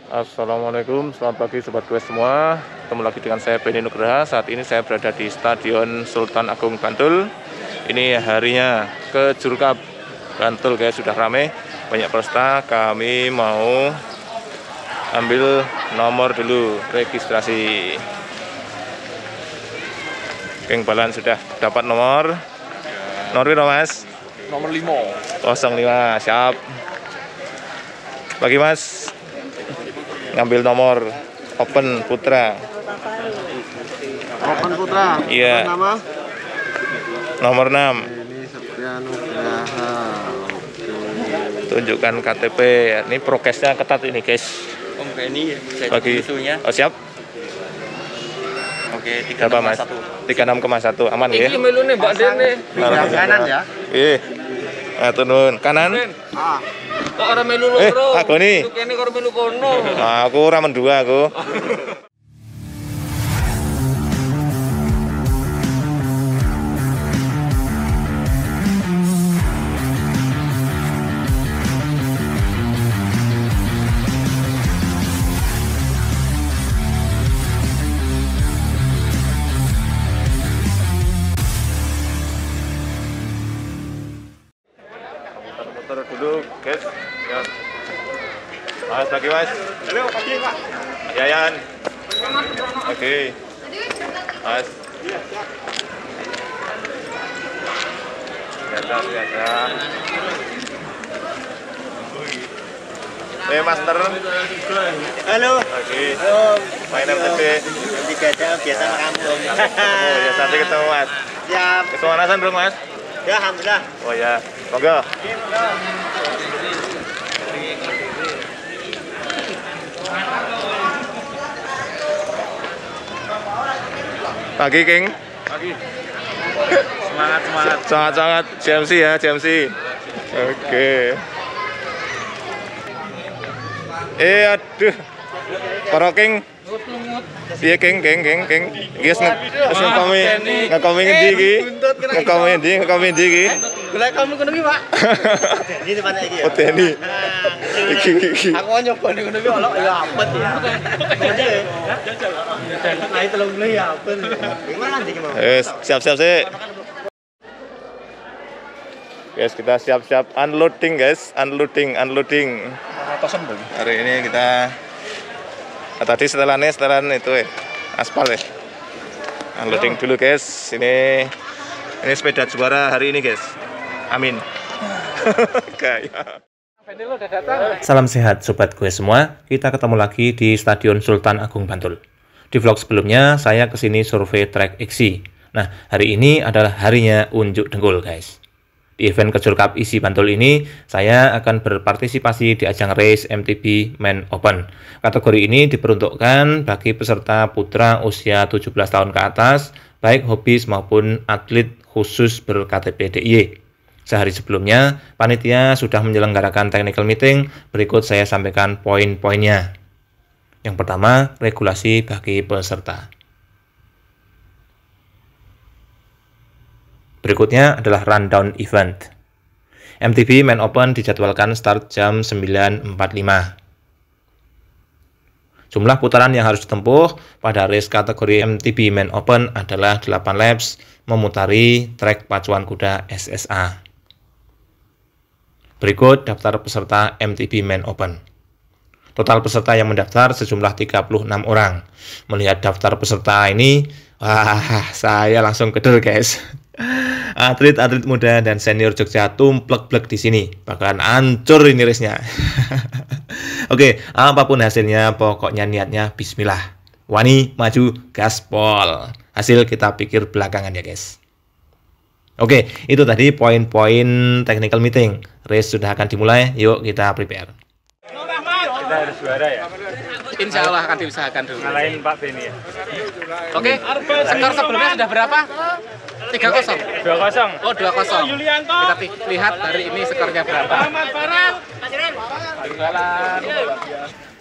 Assalamualaikum, selamat pagi sobat gue semua. Ketemu lagi dengan saya Benny Nugraha. Saat ini saya berada di Stadion Sultan Agung Bantul. Ini harinya ke Jurkap Bantul guys, sudah rame, banyak peserta. Kami mau ambil nomor dulu registrasi. Geng Balan sudah dapat nomor. Nomor berapa Mas? Nomor 5. 05, siap. Bagi Mas. Ngambil nomor Open Putra. Open Putra. Iya. Nama? Nomor 6. Ini Septia Nugraha. Tunjukkan KTP. Ini prokesnya ketat ini, guys. Om Benny, saya Bagi itunya. Oh, siap. Oke, Berapa Mas? 36,1. Aman ya? Iki melune Mbak Dene. Sebelah kanan ya. Iya. Nah, turun kanan. Ah. Kok ora melu loro? Aku nih. Itu kene karo melu kono. Nah, aku ramen 2 aku. Muter dulu, guys. Ya. Mas, bagi Mas. Halo, pagi Pak. Yayan. Oke. Mas. Biasa. Mas Ter. Halo. Oke. Halo. Main MTB. Tiga jam biasa kampung. Oh ya, nanti ketemu Mas. Siap. Kesemanasan dong Mas. Ya, alhamdulillah. Oh ya, monggo. Pagi King. Pagi. Semangat. Sangat JMC ya, JMC. Oke. Aduh. Para King. Iya King. Guys ngekomi ngendi iki? Ngekomi endi iki? Golek kamu ngono iki, Pak. Ini depan iki ya. Oh, Deni. Iki. Aku nyoba ning ngono iki olok ya apet ya. Nah, itu lho ya apet. Gimana iki mau? Siap sih. Guys, kita siap-siap unloading guys, unloading. Hari ini kita tadi setelan itu aspal ya. Unloading dulu guys. Ini sepeda juara hari ini guys. Amin. Kayak. Salam sehat sobat gue semua. Kita ketemu lagi di Stadion Sultan Agung Bantul. Di vlog sebelumnya saya kesini survei track XC. Nah, hari ini adalah harinya unjuk dengkul guys. Di event Kejur Cup ISI Bantul ini, saya akan berpartisipasi di ajang race MTB Men Open. Kategori ini diperuntukkan bagi peserta putra usia 17 tahun ke atas, baik hobis maupun atlet khusus ber-KTP DIY. Sehari sebelumnya, panitia sudah menyelenggarakan technical meeting. Berikut saya sampaikan poin-poinnya. Yang pertama, regulasi bagi peserta. Berikutnya adalah rundown event. MTB Men Open dijadwalkan start jam 9.45. Jumlah putaran yang harus ditempuh pada race kategori MTB Men Open adalah 8 laps memutari trek pacuan kuda SSA. Berikut daftar peserta MTB Men Open. Total peserta yang mendaftar sejumlah 36 orang. Melihat daftar peserta ini, wah, saya langsung kedel guys. Atlet-atlet muda dan senior Jogja tumplek-plek di sini. Bahkan hancur ini race-nya. Oke, apapun hasilnya, pokoknya niatnya bismillah. Wani, maju, gaspol. Hasil kita pikir belakangan ya guys. Oke, itu tadi poin-poin technical meeting. Race sudah akan dimulai, yuk kita prepare. Kita harus juara ya. Insya Allah akan diusahakan dulu. Ngalahin Pak Benny ya. Oke, skor sebelumnya sudah berapa? 3-0. 2-0. Oh, 2-0. Kita lihat hari ini skornya berapa.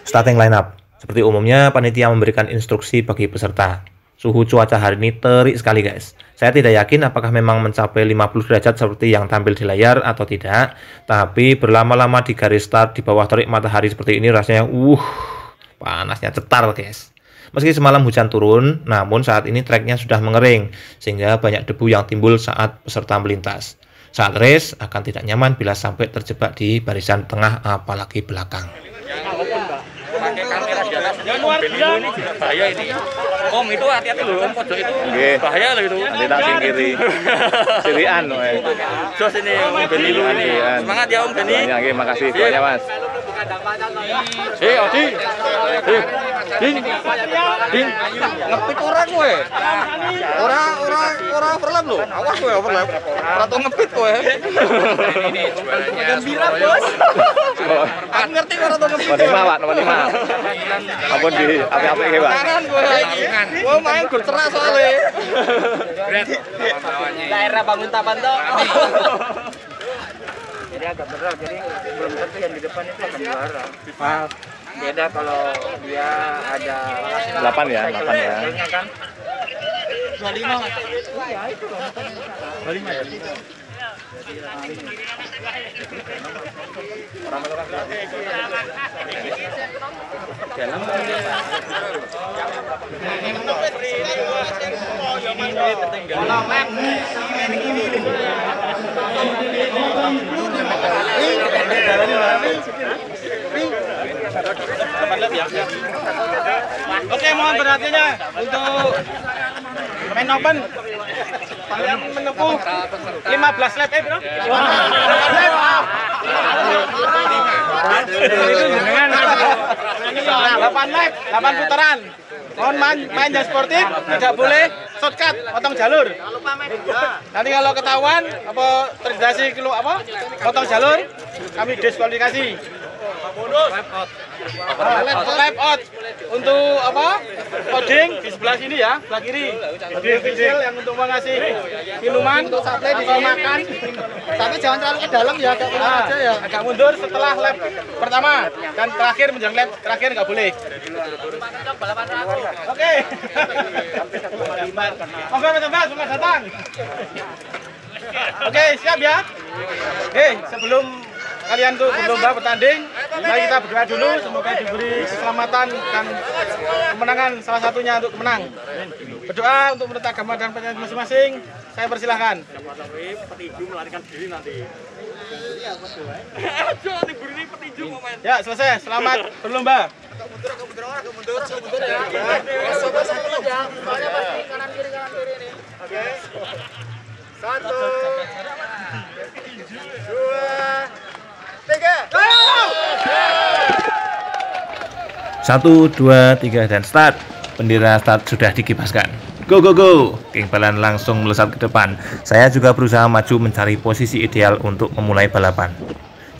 Starting lineup. Seperti umumnya, panitia memberikan instruksi bagi peserta. Suhu cuaca hari ini terik sekali guys. Saya tidak yakin apakah memang mencapai 50 derajat seperti yang tampil di layar atau tidak. Tapi berlama-lama di garis start di bawah terik matahari seperti ini rasanya panasnya cetar guys. Meski semalam hujan turun, namun saat ini treknya sudah mengering, sehingga banyak debu yang timbul saat peserta melintas. Saat race akan tidak nyaman bila sampai terjebak di barisan tengah apalagi belakang. Pakai kamera di atas ini juga bahaya ini. Om itu hati-hati loh, om pojok itu bahaya loh itu. Nanti tak singkiri. Sirian loh. Jos ini om Beni lu ini. Semangat ya om Beni. Oke, makasih banyak Mas. Odi. Ding. Ding. Ngepit orang kowe. Ora overlap lho. Awas kowe overlap. Ora tau ngepit kowe. Ini jualannya gembira, Bos. Aku ngerti ora tau ngepit. Nomor 5, Pak, nomor 5. Ampun di api-api iki, Pak. Kanan kowe. Kowe main gol cerak soalnya. Daerah Banguntapan toh. Jadi agak berat, jadi belum tentu yang di depan itu akan juara. Beda kalau dia ada 8 ya, 8 ya. kan 25 Mas. Iya itu loh. 25 ya. Oke, mohon perhatiannya untuk main open. Kalian menempuh 15 lap, bro. 8 lap, 8 putaran. Mohon main yang sportif, tidak boleh shortcut, potong jalur. Nanti kalau ketahuan apa terjadi potong jalur, kami diskualifikasi. Lap out untuk coding di sebelah sini ya, sebelah kiri. Jadi official yang untuk mengasih minuman atau makan. Tapi jangan terlalu ke dalam ya, agak mundur aja ya. Agak mundur setelah lap pertama dan terakhir menjelang lap terakhir nggak boleh. Oke. Oke, selamat datang. Oke, siap ya. Oke, sebelum kalian tuh berlomba bertanding, mari kita berdoa dulu semoga diberi keselamatan dan kemenangan salah satunya untuk kemenang. Berdoa untuk menurut agama dan percaya masing-masing. Saya persilahkan. Ya, selesai. Selamat berlomba. Oke. 1 2 1, 2, 3 dan start. Bendera start sudah dikibaskan. Go go go. King Balan langsung melesat ke depan. Saya juga berusaha maju mencari posisi ideal untuk memulai balapan.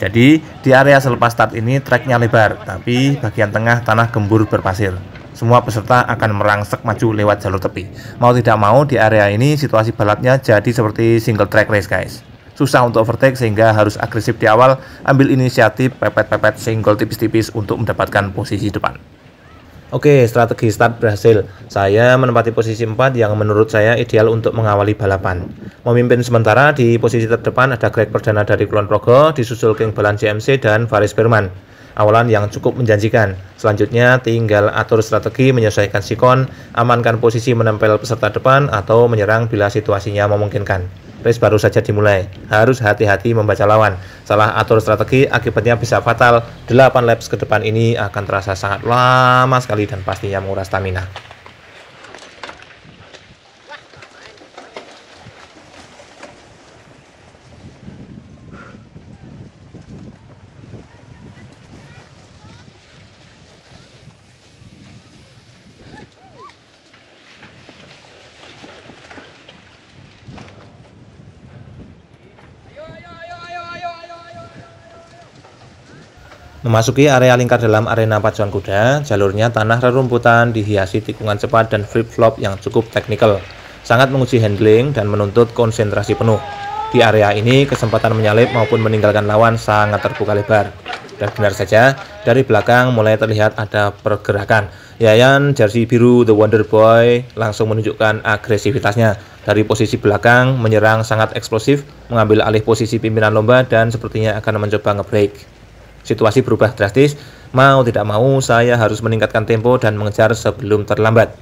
Jadi di area selepas start ini treknya lebar, tapi bagian tengah tanah gembur berpasir. Semua peserta akan merangsek maju lewat jalur tepi. Mau tidak mau di area ini situasi balapnya jadi seperti single track race guys. Susah untuk overtake sehingga harus agresif di awal, ambil inisiatif, pepet-pepet, single tipis-tipis untuk mendapatkan posisi depan. Oke, strategi start berhasil. Saya menempati posisi 4 yang menurut saya ideal untuk mengawali balapan. Memimpin sementara di posisi terdepan ada Greg Perdana dari Kulon Progo, disusul King Balan JMC dan Faris Berman. Awalan yang cukup menjanjikan. Selanjutnya tinggal atur strategi menyesuaikan sikon, amankan posisi menempel peserta depan atau menyerang bila situasinya memungkinkan. Race baru saja dimulai, harus hati-hati membaca lawan. Salah atur strategi akibatnya bisa fatal. 8 laps ke depan ini akan terasa sangat lama sekali dan pastinya menguras stamina. Memasuki area lingkar dalam arena pacuan kuda, jalurnya tanah rerumputan dihiasi tikungan cepat dan flip-flop yang cukup teknikal. Sangat menguji handling dan menuntut konsentrasi penuh. Di area ini, kesempatan menyalip maupun meninggalkan lawan sangat terbuka lebar. Dan benar saja, dari belakang mulai terlihat ada pergerakan. Yayan jersey biru The Wonder Boy langsung menunjukkan agresivitasnya. Dari posisi belakang, menyerang sangat eksplosif, mengambil alih posisi pimpinan lomba dan sepertinya akan mencoba nge-break. Situasi berubah drastis, Mau tidak mau, saya harus meningkatkan tempo dan mengejar sebelum terlambat.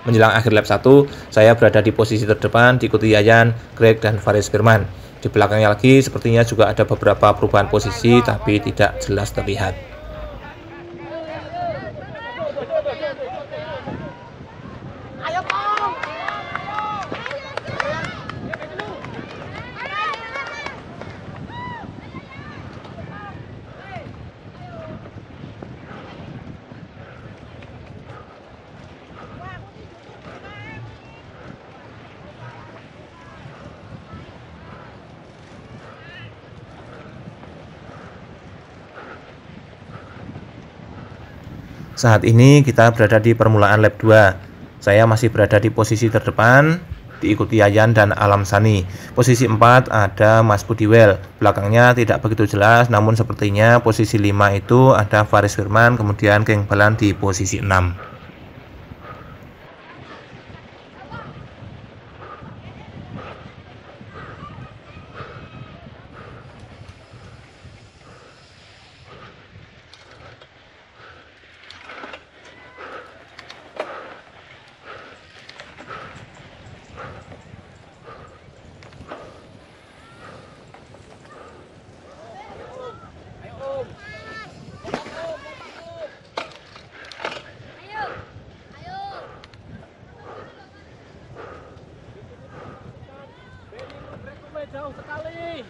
Menjelang akhir lap 1, saya berada di posisi terdepan, diikuti Yayan, Greg, dan Faris Firman. Di belakangnya lagi sepertinya juga ada beberapa perubahan posisi, tapi tidak jelas terlihat. Saat ini kita berada di permulaan lap 2. Saya masih berada di posisi terdepan, diikuti Yayan dan Alam Sani. Posisi 4 ada Mas Budiwel. Belakangnya tidak begitu jelas, namun sepertinya posisi 5 itu ada Faris Firman, kemudian Keng Balan di posisi 6. Jauh sekali.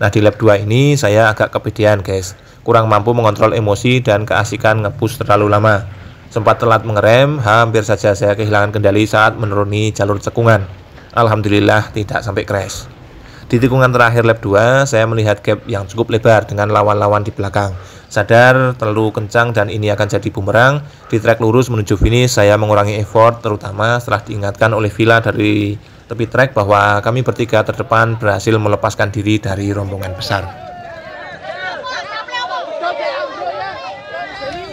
Nah, di lap 2 ini saya agak kepedean guys, kurang mampu mengontrol emosi dan keasikan nge-push terlalu lama. Sempat telat mengerem, hampir saja saya kehilangan kendali saat menuruni jalur cekungan. Alhamdulillah tidak sampai crash. Di tikungan terakhir lap 2, saya melihat gap yang cukup lebar dengan lawan-lawan di belakang. Sadar terlalu kencang dan ini akan jadi bumerang. Di trek lurus menuju finish, saya mengurangi effort, terutama setelah diingatkan oleh Villa dari tepi trek bahwa kami bertiga terdepan berhasil melepaskan diri dari rombongan besar.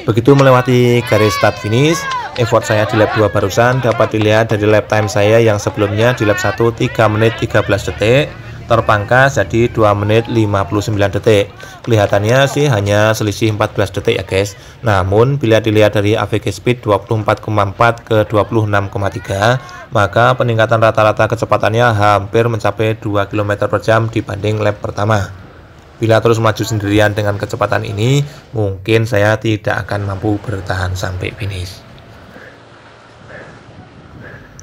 Begitu melewati garis start finish, effort saya di lap 2 barusan dapat dilihat dari lap time saya yang sebelumnya di lap 1 3 menit 13 detik, terpangkas jadi 2 menit 59 detik. Kelihatannya sih hanya selisih 14 detik ya guys. Namun bila dilihat dari AVG speed 24,4 ke 26,3, maka peningkatan rata-rata kecepatannya hampir mencapai 2 km per jam dibanding lap pertama. Bila terus maju sendirian dengan kecepatan ini, mungkin saya tidak akan mampu bertahan sampai finish.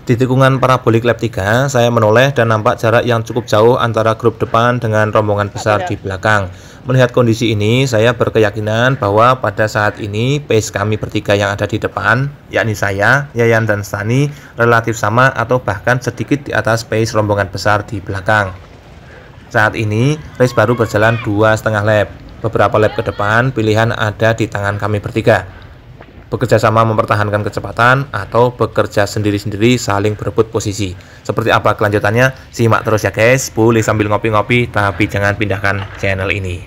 Di tikungan parabolik lap 3, saya menoleh dan nampak jarak yang cukup jauh antara grup depan dengan rombongan besar di belakang. Melihat kondisi ini, saya berkeyakinan bahwa pada saat ini pace kami bertiga yang ada di depan, yakni saya, Yayan, dan Stani, relatif sama atau bahkan sedikit di atas pace rombongan besar di belakang. Saat ini, race baru berjalan 2,5 lap. Beberapa lap ke depan, pilihan ada di tangan kami bertiga. Bekerja sama mempertahankan kecepatan atau bekerja sendiri-sendiri saling berebut posisi. Seperti apa kelanjutannya? Simak terus ya guys. Boleh sambil ngopi-ngopi, tapi jangan pindahkan channel ini.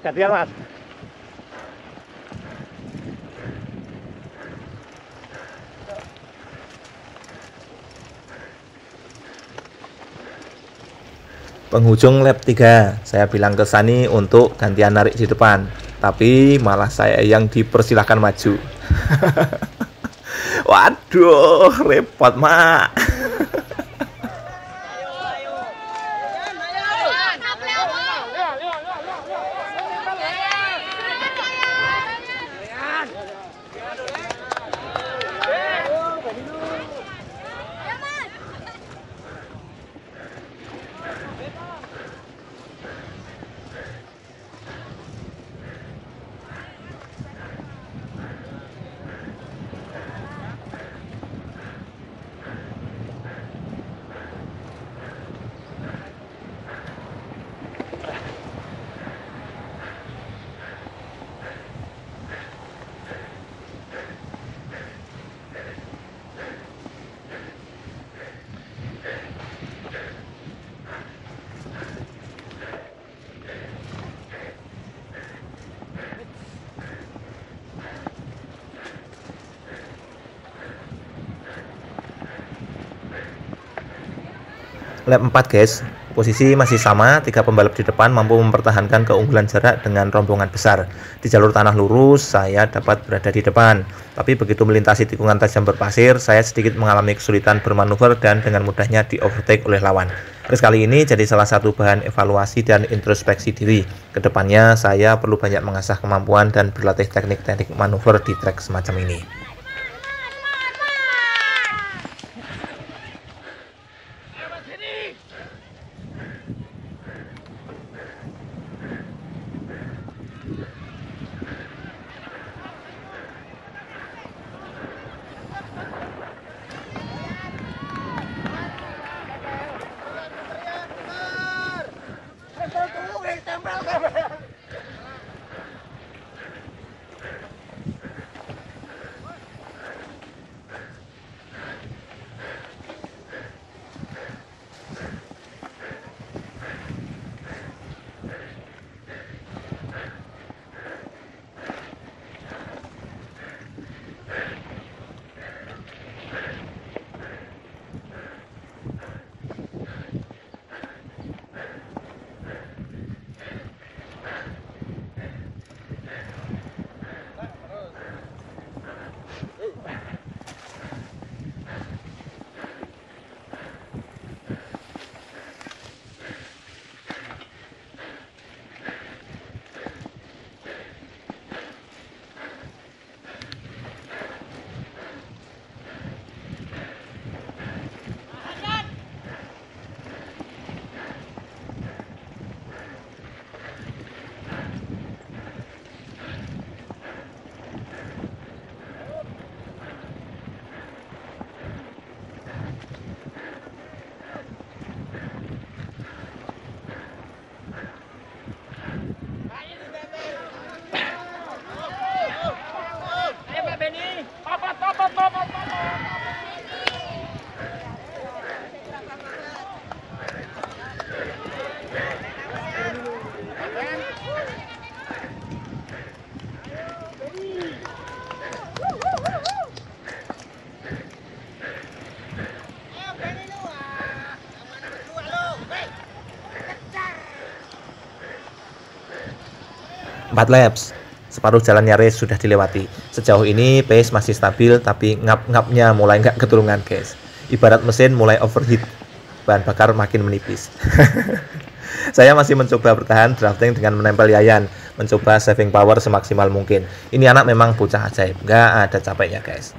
Gantian mas. Penghujung lap 3, saya bilang ke Sani untuk gantian narik di depan, tapi malah saya yang dipersilahkan maju. Waduh, repot mak. Lap 4 guys, posisi masih sama, 3 pembalap di depan mampu mempertahankan keunggulan jarak dengan rombongan besar. Di jalur tanah lurus, saya dapat berada di depan. Tapi begitu melintasi tikungan tajam berpasir, saya sedikit mengalami kesulitan bermanuver dan dengan mudahnya di overtake oleh lawan. Race kali ini jadi salah satu bahan evaluasi dan introspeksi diri. Kedepannya, saya perlu banyak mengasah kemampuan dan berlatih teknik-teknik manuver di trek semacam ini. 4 laps. Separuh jalan nyaris sudah dilewati. Sejauh ini pace masih stabil, tapi ngap-ngapnya mulai nggak keturungan guys. Ibarat mesin mulai overheat, bahan bakar makin menipis. Saya masih mencoba bertahan drafting dengan menempel Yayan, mencoba saving power semaksimal mungkin. Ini anak memang bocah ajaib, nggak ada capeknya guys.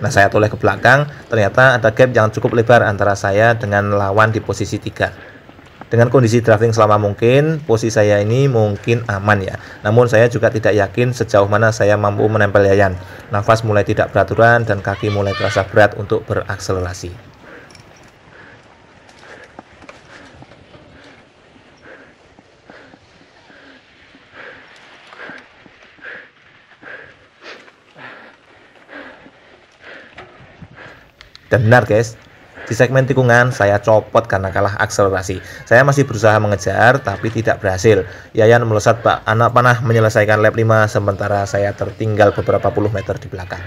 Nah, saya toleh ke belakang, ternyata ada gap yang cukup lebar antara saya dengan lawan di posisi 3. Dengan kondisi drafting selama mungkin, posisi saya ini mungkin aman ya. Namun saya juga tidak yakin sejauh mana saya mampu menempel Yayan. Nafas mulai tidak beraturan dan kaki mulai terasa berat untuk berakselerasi. Dan benar guys, di segmen tikungan saya copot karena kalah akselerasi. Saya masih berusaha mengejar tapi tidak berhasil. Yayan melesat anak panah menyelesaikan lap 5 sementara saya tertinggal beberapa puluh meter di belakang.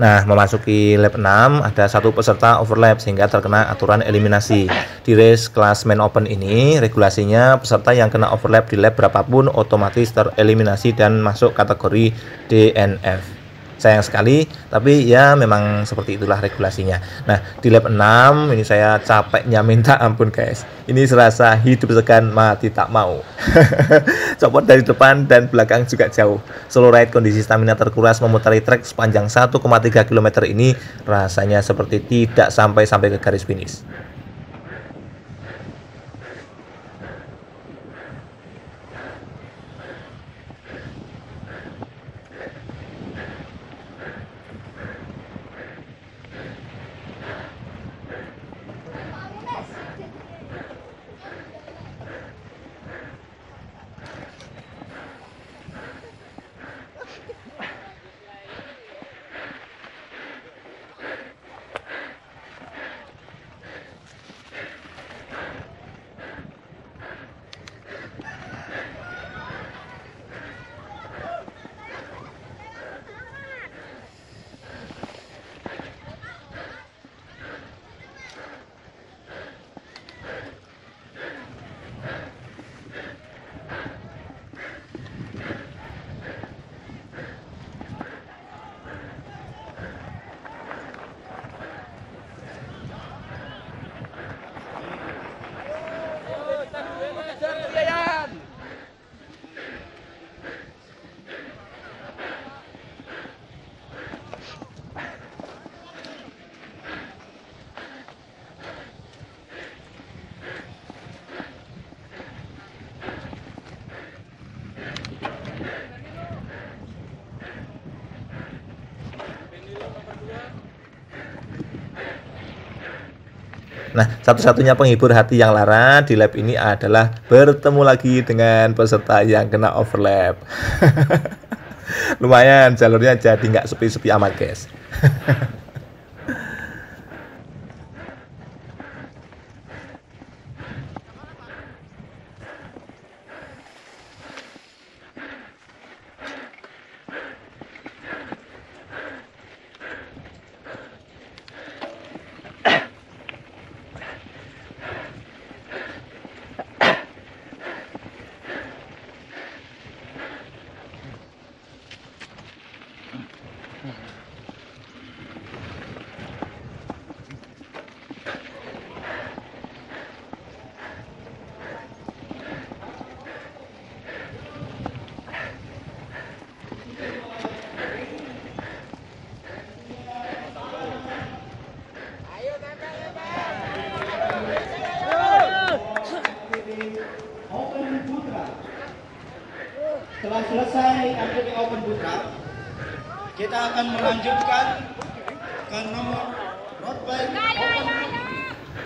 Nah, memasuki lap 6 ada satu peserta overlap sehingga terkena aturan eliminasi. Di race kelas main open ini, regulasinya peserta yang kena overlap di lap berapapun otomatis tereliminasi dan masuk kategori DNF. Sayang sekali, tapi ya memang seperti itulah regulasinya. Nah, di lap 6 ini saya capeknya minta ampun guys. Ini serasa hidup segan mati tak mau. Copot dari depan dan belakang juga jauh. Solo ride kondisi stamina terkuras memutari trek sepanjang 1,3 km ini rasanya seperti tidak sampai ke garis finish. Nah, satu-satunya penghibur hati yang lara di lab ini adalah bertemu lagi dengan peserta yang kena overlap. Lumayan, jalurnya jadi nggak sepi-sepi amat, guys. Setelah selesai activity open bootcamp, kita akan melanjutkan ke nomor road bike open.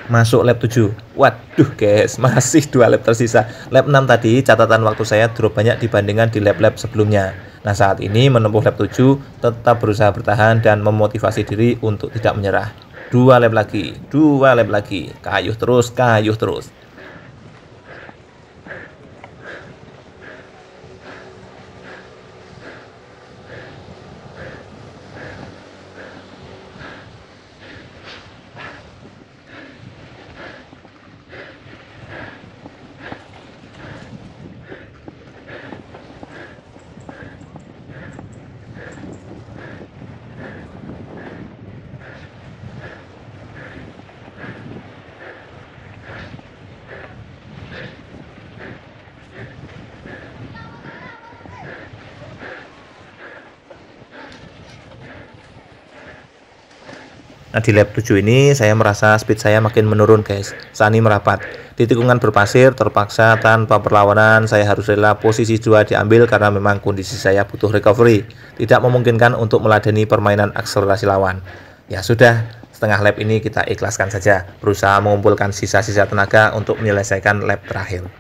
Masuk lab 7. Waduh guys, masih 2 lab tersisa. Lab 6 tadi catatan waktu saya drop banyak dibandingkan di lab-lab sebelumnya. Nah, saat ini menempuh lab 7 tetap berusaha bertahan dan memotivasi diri untuk tidak menyerah. 2 lab lagi, 2 lab lagi. Kayuh terus, kayuh terus. Nah, di lap 7 ini saya merasa speed saya makin menurun guys. Sani merapat. Di tikungan berpasir terpaksa tanpa perlawanan saya harus rela posisi 2 diambil karena memang kondisi saya butuh recovery. Tidak memungkinkan untuk meladeni permainan akselerasi lawan. Ya sudah, setengah lap ini kita ikhlaskan saja. Berusaha mengumpulkan sisa-sisa tenaga untuk menyelesaikan lap terakhir.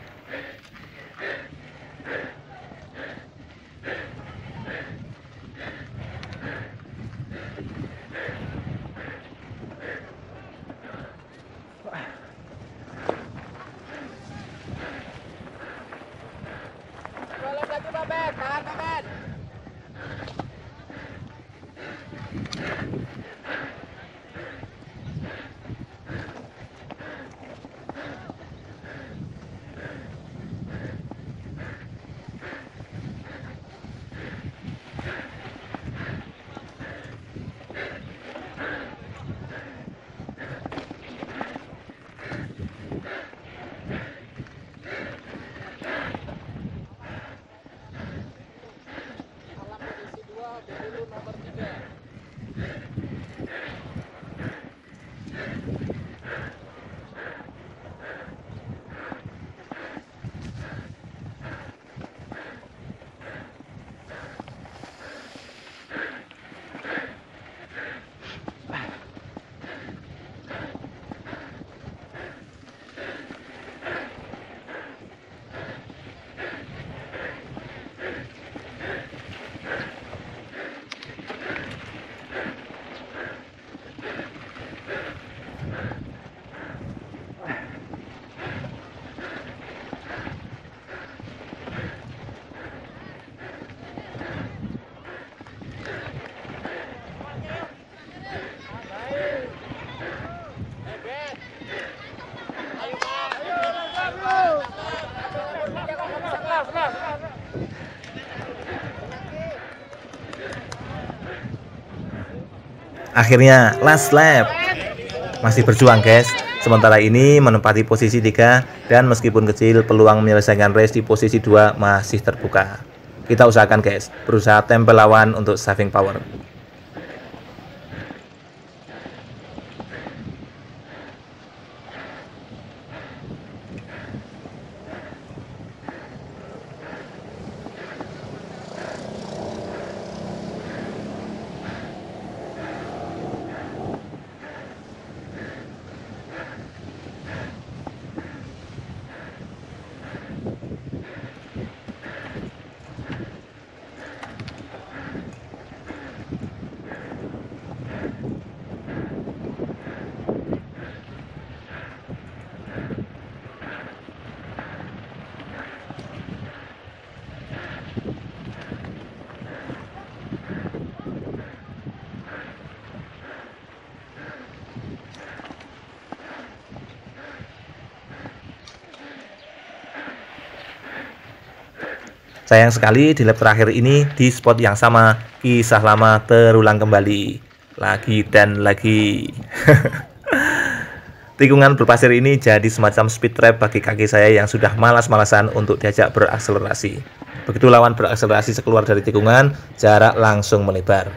Akhirnya last lap. Masih berjuang guys. Sementara ini menempati posisi 3 dan meskipun kecil peluang menyelesaikan race di posisi 2 masih terbuka. Kita usahakan guys, berusaha tempel lawan untuk saving power. Sayang sekali di lap terakhir ini di spot yang sama kisah lama terulang kembali. Lagi dan lagi. Tikungan berpasir ini jadi semacam speed trap bagi kaki saya yang sudah malas-malasan untuk diajak berakselerasi. Begitu lawan berakselerasi sekeluar dari tikungan, jarak langsung melebar.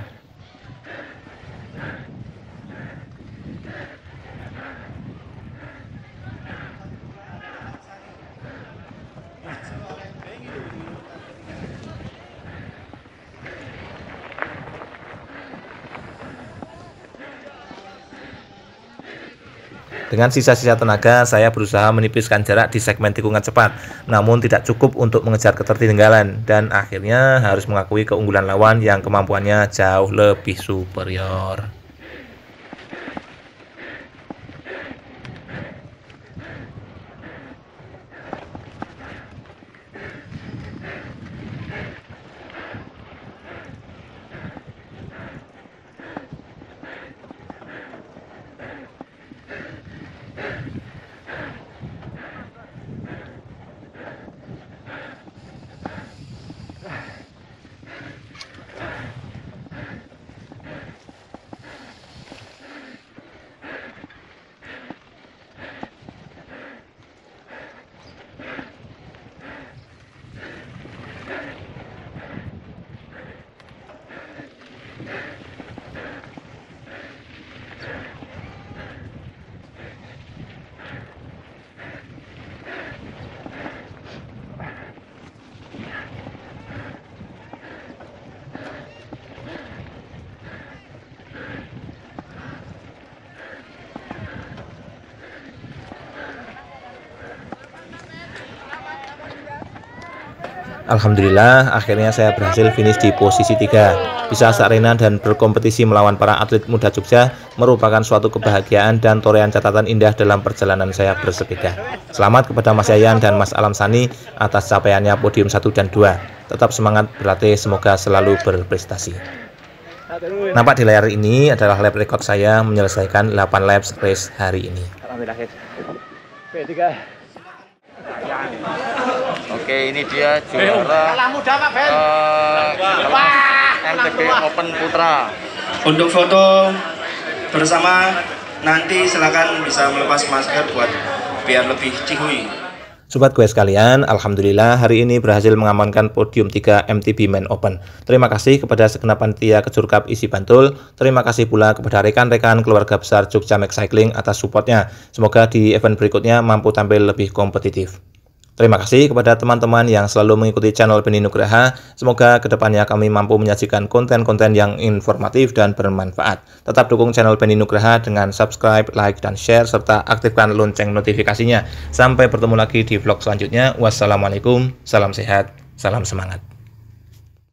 Dengan sisa-sisa tenaga, saya berusaha menipiskan jarak di segmen tikungan cepat, namun tidak cukup untuk mengejar ketertinggalan, dan akhirnya harus mengakui keunggulan lawan yang kemampuannya jauh lebih superior. Alhamdulillah, akhirnya saya berhasil finish di posisi 3. Bisa searena dan berkompetisi melawan para atlet muda Jogja merupakan suatu kebahagiaan dan torehan catatan indah dalam perjalanan saya bersepeda. Selamat kepada Mas Yayan dan Mas Alam Sani atas capaiannya podium 1 dan 2. Tetap semangat berlatih, semoga selalu berprestasi. Nampak di layar ini adalah lap record saya menyelesaikan 8 laps race hari ini. Oke, ini dia juara MTB Open Putra. Untuk foto bersama nanti silakan bisa melepas masker buat biar lebih cihuy. Sobat gue sekalian, alhamdulillah hari ini berhasil mengamankan podium 3 MTB Men Open. Terima kasih kepada segenap panitia Kejur Cup isi Bantul. Terima kasih pula kepada rekan-rekan keluarga besar Jogja Max Cycling atas supportnya. Semoga di event berikutnya mampu tampil lebih kompetitif. Terima kasih kepada teman-teman yang selalu mengikuti channel Benny Nugraha. Semoga kedepannya kami mampu menyajikan konten-konten yang informatif dan bermanfaat. Tetap dukung channel Benny Nugraha dengan subscribe, like, dan share, serta aktifkan lonceng notifikasinya. Sampai bertemu lagi di vlog selanjutnya. Wassalamualaikum, salam sehat, salam semangat.